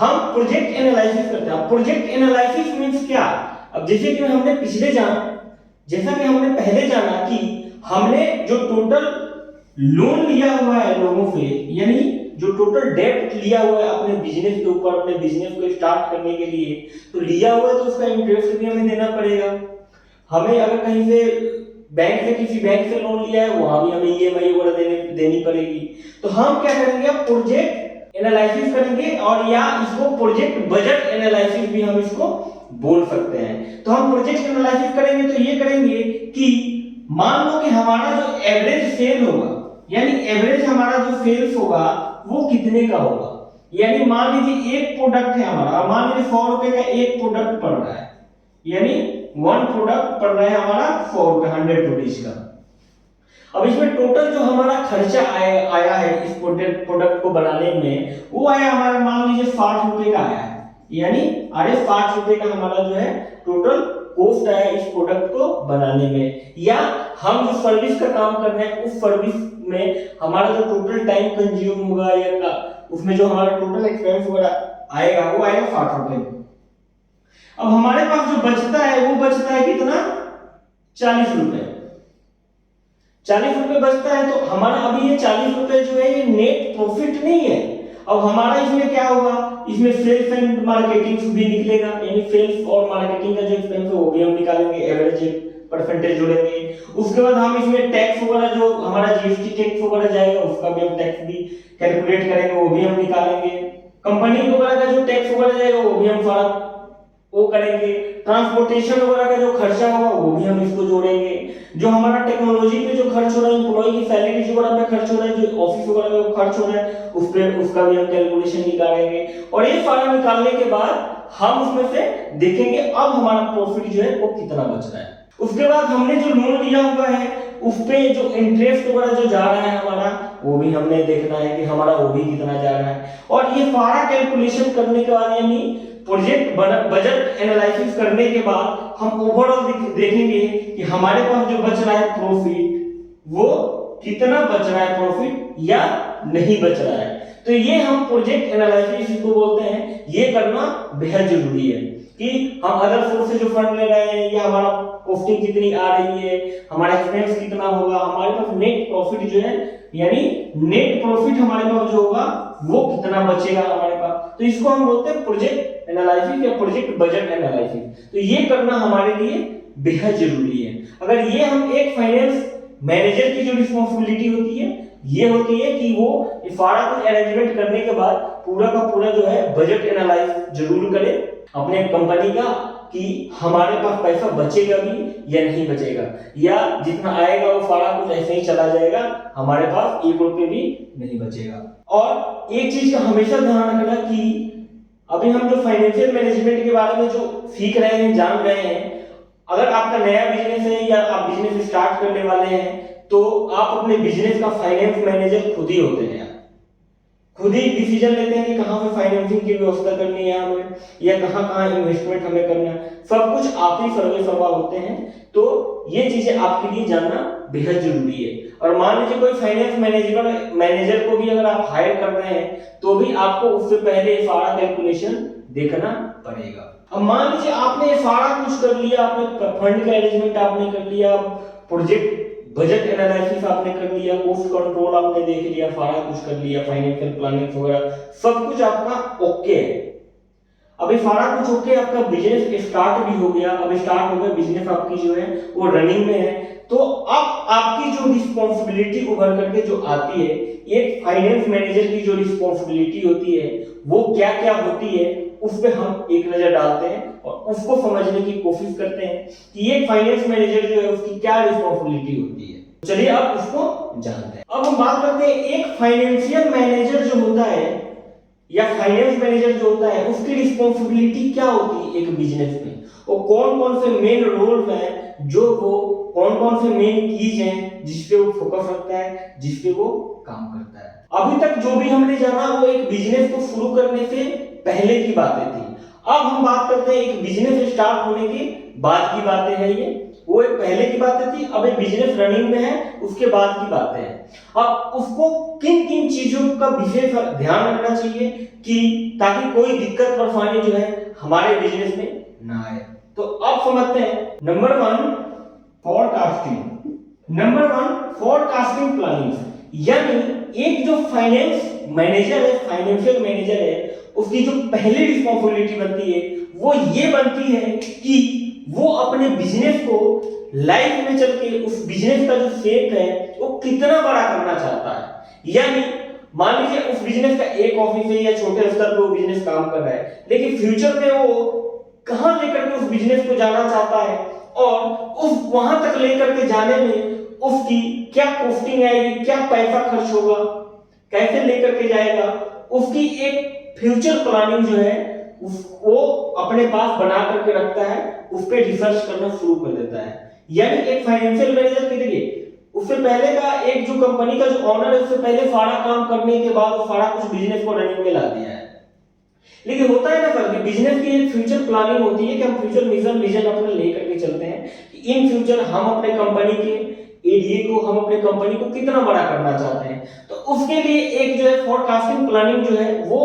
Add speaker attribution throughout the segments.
Speaker 1: हम project analysis करते हैं। प्रोजेक्ट एनालिसिस मींस क्या? अब जैसे कि हमने पहले जाना कि हमने जो टोटल लोन लिया हुआ है लोगों से, यानी जो टोटल डेब्ट लिया हुआ है अपने बिजनेस के ऊपर, अपने बिजनेस को स्टार्ट करने के लिए, तो लिया हुआ है तो उसका इंटरेस्ट भी हमें देना पड़ेगा। हमें अगर कहीं से किसी बैंक से लोन लिया है, वहां भी हमें ईएमआई वगैरह देनी पड़ेगी। तो हम क्या करेंगे, अब प्रोजेक्ट एनालिसिस करेंगे, और या इसको प्रोजेक्ट बजट एनालिसिस भी हम इसको बोल सकते हैं। तो हम प्रोजेक्ट एनालिसिस करेंगे तो ये करेंगे कि मान लो कि हमारा जो एवरेज सेल होगा, यानी एवरेज हमारा जो सेल्स होगा वो कितने का होगा। यानी मान लीजिए एक प्रोडक्ट है हमारा, मान लीजिए 100 रुपए का एक प्रोडक्ट पड़ रहा है, यानी वन प्रोडक्ट पड़ रहा है हमारा 100 रुपए, 100 रुपीज का। अब इसमें टोटल जो हमारा खर्चा आया है इस प्रोडक्ट को बनाने में, वो आया हमारा मान लीजिए 60 रुपए का आया है। यानी 60 रुपए का हमारा जो है टोटल कॉस्ट आया इस प्रोडक्ट को बनाने में। या हम जो सर्विस का काम कर रहे हैं उस सर्विस में हमारा जो टोटल टाइम कंज्यूम होगा, या उसमें जो हमारा टोटल एक्सपेंस वगैरह आएगा वो आएगा 60 रुपए। अब हमारे पास जो बचता है वो बचता है कितना, 40 रुपए। 40 रुपए बचता है, तो हमारा अभी ये 40 रुपए जो है ये नेट प्रॉफिट नहीं है। अब हमारा इसमें क्या होगा, इसमें सेल्स एंड मार्केटिंग भी निकलेगा, यानी सेल्स और मार्केटिंग का जो एक्सपेंस है वो भी हम निकालेंगे, एवरेज परसेंटेज जोड़ेंगे। उसके बाद हम इसमें टैक्स वगैरह जो हमारा जीएसटी टैक्स वगैरह जाएगा उसका भी हम टैक्स भी कैलकुलेट करेंगे, वो भी हम निकालेंगे। कंपनी वगैरह का जो टैक्स वगैरह जाएगा वो भी हम सारा वो करेंगे। ट्रांसपोर्टेशन वगैरह का जो खर्चा होगा वो भी हम इसको जोड़ेंगे। जो हमारा टेक्नोलॉजी पे जो खर्च हो रहा है, एम्प्लॉय की सैलरी वगैरह पे खर्च हो रहा है, जो ऑफिस वगैरह पे खर्च हो रहा है उस पे उसका भी हम कैलकुलेशन निकालेंगे। और ये सारा निकालने के बाद हम उसमें से देखेंगे अब हमारा प्रॉफिट जो है वो कितना बच रहा है। उसके बाद हमने जो लोन लिया हुआ है उस पे जो इंटरेस्ट वगैरह जो जा रहा है हमारा, वो भी हमने देखना है कि हमारा वो भी कितना जा रहा है। और ये सारा कैलकुलेशन करने के बाद, यानी प्रोजेक्ट बजट एनालिसिस करने के बाद हम ओवरऑल देखेंगे कि हमारे पास जो बच रहा है प्रॉफिट वो कितना बच रहा है प्रॉफिट या नहीं बच रहा है। तो ये हम प्रोजेक्ट एनालिसिस इसको बोलते हैं। ये करना बेहद जरूरी है कि हम अदर सोर्स से जो फंड ले रहे हैं या हमारा कॉस्टिंग कितनी आ रही है, हमारा एक्सपेंस कितना होगा, हमारे पास नेट प्रॉफिट जो है, यानी नेट प्रॉफिट हमारे पास जो होगा वो कितना बचेगा हमारे पास। तो इसको हम बोलते हैं प्रोजेक्ट एनालिसिस या प्रोजेक्ट बजट एनालिसिस। तो ये करना हमारे लिए बेहद जरूरी है। अगर ये हम एक फाइनेंस मैनेजर की जो रिस्पांसिबिलिटी होती है ये होती है कि वो सारा कुछ अरेंजमेंट करने के बाद पूरा का पूरा जो है बजट एनालाइज जरूर करे अपने कंपनी का, कि हमारे पास पैसा बचेगा भी या नहीं बचेगा, या जितना आएगा वो सारा कुछ ऐसे ही चला जाएगा, हमारे पास 1 रुपए भी नहीं बचेगा। और एक चीज का हमेशा ध्यान रखना कि अभी हम जो फाइनेंशियल मैनेजमेंट के बारे में जो सीख रहे हैं, जान रहे हैं, अगर आपका नया बिजनेस है या आप बिजनेस स्टार्ट करने वाले हैं तो आप अपने बिजनेस का फाइनेंस मैनेजर खुद ही होते हैं। खुद ही डिसीजन लेते हैं कि कहां पे फाइनेंसिंग की व्यवस्था करनी है हमें, या कहां इन्वेस्टमेंट हमें करना है, सब कुछ आप ही सर्वे सर्वा होते हैं। तो ये चीजें आपके लिए जानना बेहद जरूरी है। और मान लीजिए कोई फाइनेंस मैनेजर को भी अगर आप हायर कर रहे हैं तो भी आपको उससे पहले सारा कैलकुलेशन देखना पड़ेगा। अब मान लीजिए आपने सारा कुछ कर लिया, आपने फंड का अरेंजमेंट आपने कर लिया, प्रोजेक्ट बजट एनालिसिस आपने कर लिया, कॉस्ट कंट्रोल आपने देख लिया, सारा कुछ कर लिया, फाइनेंशियल प्लानिंग वगैरह सब कुछ आपका ओके है। अभी सारा कुछ ओके, आपका बिजनेस स्टार्ट भी हो गया, अब स्टार्ट हो गया बिजनेस आपकी जो है वो रनिंग में है। तो अब आपकी जो रिस्पांसिबिलिटी उभर करके जो आती है, एक फाइनेंस मैनेजर की जो रिस्पांसिबिलिटी होती है वो क्या क्या होती है, उस पे हम एक नजर डालते हैं और उसको समझने की कोशिश करते हैं कि एक फाइनेंस मैनेजर जो है उसकी क्या रिस्पांसिबिलिटी होती है। चलिए अब उसको जानते हैं। अब हम बात करते हैं एक फाइनेंशियल मैनेजर जो होता है या फाइनेंस मैनेजर जो होता है उसकी रिस्पांसिबिलिटी क्या होती है एक बिजनेस में, और कौन कौन से मेन रोल हैं, जो वो कौन कौन से मेन कीज हैं जिसपे वो फोकस रखता है, जिसपे वो काम करता है। अभी तक जो भी हमने जाना वो एक बिजनेस को शुरू करने से पहले की बातें थी। अब हम बात करते हैं एक बिजनेस स्टार्ट होने के बाद की बातें हैं ये, वो एक पहले की बातें थी, अब एक बिजनेस रनिंग में है उसके बाद की बातें हैं। अब उसको किन किन चीजों का विशेष ध्यान रखना चाहिए कि ताकि कोई दिक्कत परेशानी जो है हमारे बिजनेस में ना आए। तो अब समझते हैं number 1 forecasting. Number 1 forecasting planning, यानी एक जो फाइनेंस मैनेजर है, फाइनेंशियल मैनेजर है, उसकी जो पहली रिस्पॉन्सिबिलिटी बनती है वो ये बनती है कि वो अपने बिजनेस को लाइफ में चल के उस बिजनेस का जो शेप है वो कितना बड़ा करना चाहता है। यानी मान लीजिए उस बिजनेस का एक ऑफिस है या छोटे स्तर पे वो बिजनेस काम कर रहा है, लेकिन फ्यूचर में वो कहां लेकर के उस बिजनेस को जाना चाहता है और उस वहां तक लेकर के जाने में उसकी क्या कॉस्टिंग आएगी, क्या पैसा खर्च होगा, कैसे लेकर के जाएगा, उसकी एक फ्यूचर प्लानिंग जो है वो अपने पास बना करके रखता है, उस पर रिसर्च करना शुरू कर देता है। यानी एक फाइनेंशियल मैनेजर की देखिए उससे पहले का एक जो कंपनी का जो ऑनर है उससे पहले सारा काम करने के बाद वो सारा कुछ बिजनेस को रनिंग में ला दिया है। लेकिन होता है ना सर कि बिजनेस की एक फ्यूचर प्लानिंग होती है कि हम फ्यूचर विजन अपने लेकर के चलते हैं कि इन फ्यूचर हम अपने कंपनी के एडीए को, हम अपने कंपनी को कितना बड़ा करना चाहते हैं। तो उसके लिए एक जो है फोरकास्टिंग प्लानिंग जो है वो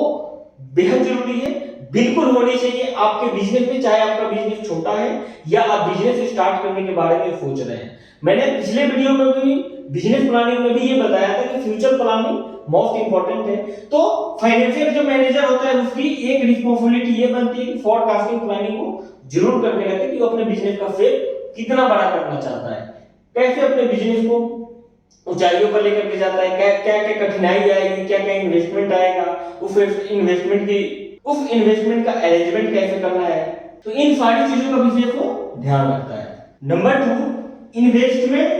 Speaker 1: बेहद जरूरी है, बिल्कुल होनी चाहिए आपके बिजनेस में, चाहे आपका बिजनेस छोटा है या आप बिजनेस स्टार्ट करने के बारे में सोच रहे हैं। मैंने पिछले वीडियो में भी बिजनेस प्लानिंग में भी ये बताया था कि फ्यूचर प्लानिंग मोस्ट इंपॉर्टेंट है। तो फाइनेंशियल जो मैनेजर होता है उसकी एक रिस्पांसिबिलिटी ये बनती है कि फोरकास्टिंग प्लानिंग को जरूर करके रखे कि वो अपने बिजनेस का शेप कितना बड़ा करना चाहता है, कैसे अपने बिजनेस को ऊंचाइयों पर लेकर के जाता है, क्या क्या क्या कठिनाई आएगी, क्या क्या इन्वेस्टमेंट आएगा, उस इन्वेस्टमेंट का अरेंजमेंट कैसे करना है। तो इन सारी चीजों का विशेष को ध्यान रखता है। Number 2 investment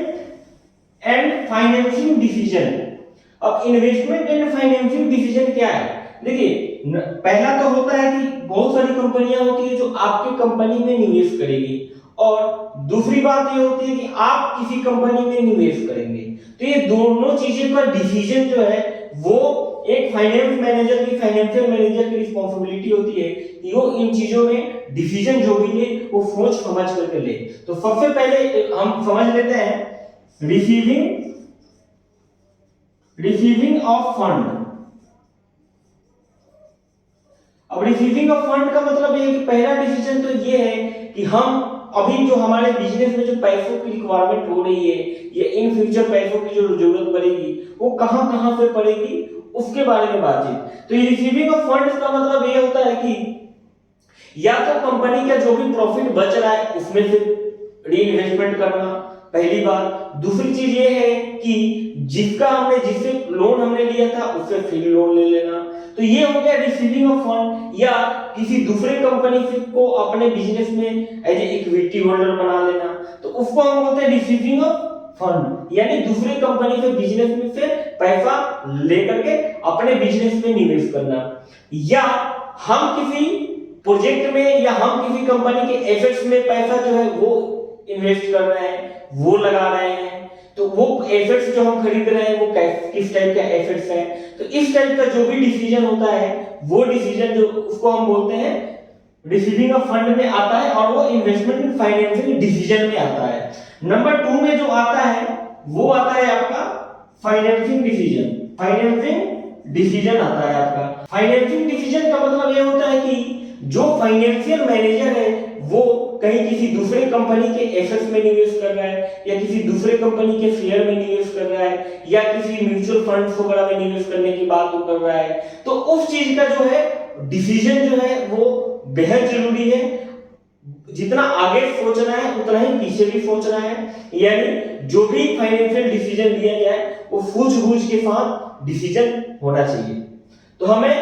Speaker 1: and financing decision. अब इन्वेस्टमेंट एंड फाइनेंसिंग डिसीजन क्या है? देखिए पहला तो होता है कि बहुत सारी कंपनियां होती है जो आपके कंपनी में निवेश करेगी, और दूसरी बात ये होती है कि आप किसी कंपनी में निवेश करेंगे। तो ये दोनों चीजें का डिसीजन जो है वो एक फाइनेंस मैनेजर की, फाइनेंशियल मैनेजर की रिस्पांसिबिलिटी होती है कि वो इन चीजों में डिसीजन जो भी ले वो सोच समझ करके ले। तो सबसे पहले हम समझ लेते हैं रिसीविंग ऑफ फंड। अब रिसीविंग ऑफ फंड का मतलब ये है कि पहला डिसीजन तो ये है कि हम अभी जो हमारे बिजनेस में जो पैसों की रिक्वायरमेंट हो रही है या इन फ्यूचर पैसों की जो जरूरत पड़ेगी वो कहां कहां पे पड़ेगी उसके बारे में बातचीत। तो ये रिसीविंग ऑफ फंड्स का मतलब ये होता है कि या तो कंपनी का जो भी प्रॉफिट बच रहा है उसमें से री-इन्वेस्टमेंट करना, पहली बात। दूसरी चीज ये है कि जिससे लोन हमने लिया था उससे फिर लोन ले लेना। तो ये हो गया रिसीविंग ऑफ फंड, या किसी दूसरे कंपनी से को अपने बिजनेस में एज ए इक्विटी होल्डर बना लेना, तो उसको हम बोलते हैं रिसीविंग ऑफ फंड, यानी दूसरे कंपनी से बिजनेस में से पैसा लेकर के अपने बिजनेस में निवेश करना। या हम किसी प्रोजेक्ट में या हम किसी कंपनी के एसेट्स में पैसा जो है वो इन्वेस्ट कर रहे हैं, वो लगा रहे हैं, तो वो एसेट्स जो हम खरीद रहे हैं वो किस टाइप के एसेट्स हैं। तो इस टाइप का जो भी डिसीजन होता है वो डिसीजन जो उसको हम बोलते हैं रिसीविंग ऑफ फंड में आता है, और वो इन्वेस्टमेंट एंड फाइनेंसिंग डिसीजन में आता है। नंबर 2 में जो आता है वो आता है आपका फाइनेंसिंग डिसीजन। फाइनेंसिंग डिसीजन आता है आपका। फाइनेंसिंग डिसीजन का मतलब ये होता है कि जो फाइनेंशियल मैनेजर है वो कहीं किसी दूसरे कंपनी के एसेट्स में निवेश कर रहा है, या किसी दूसरे कंपनी के शेयर में निवेश कर रहा है, या किसी म्यूचुअल फंड्स वगैरह में निवेश करने की बात वो कर रहा है, तो उस चीज का जो है डिसीजन जो है वो बेहद जरूरी है। जितना आगे सोचना है उतना ही पीछे भी सोचना है, यानी जो भी फाइनेंशियल डिसीजन लिया जाए वो सूझबूझ के साथ डिसीजन होना चाहिए। तो हमें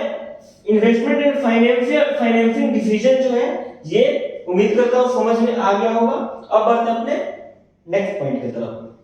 Speaker 1: इन्वेस्टमेंट एंड फाइनेंसिंग डिसीजन जो है ये उम्मीद करता हूं समझ में आ गया होगा। अब बढ़ते हैं अपने नेक्स्ट पॉइंट की तरफ।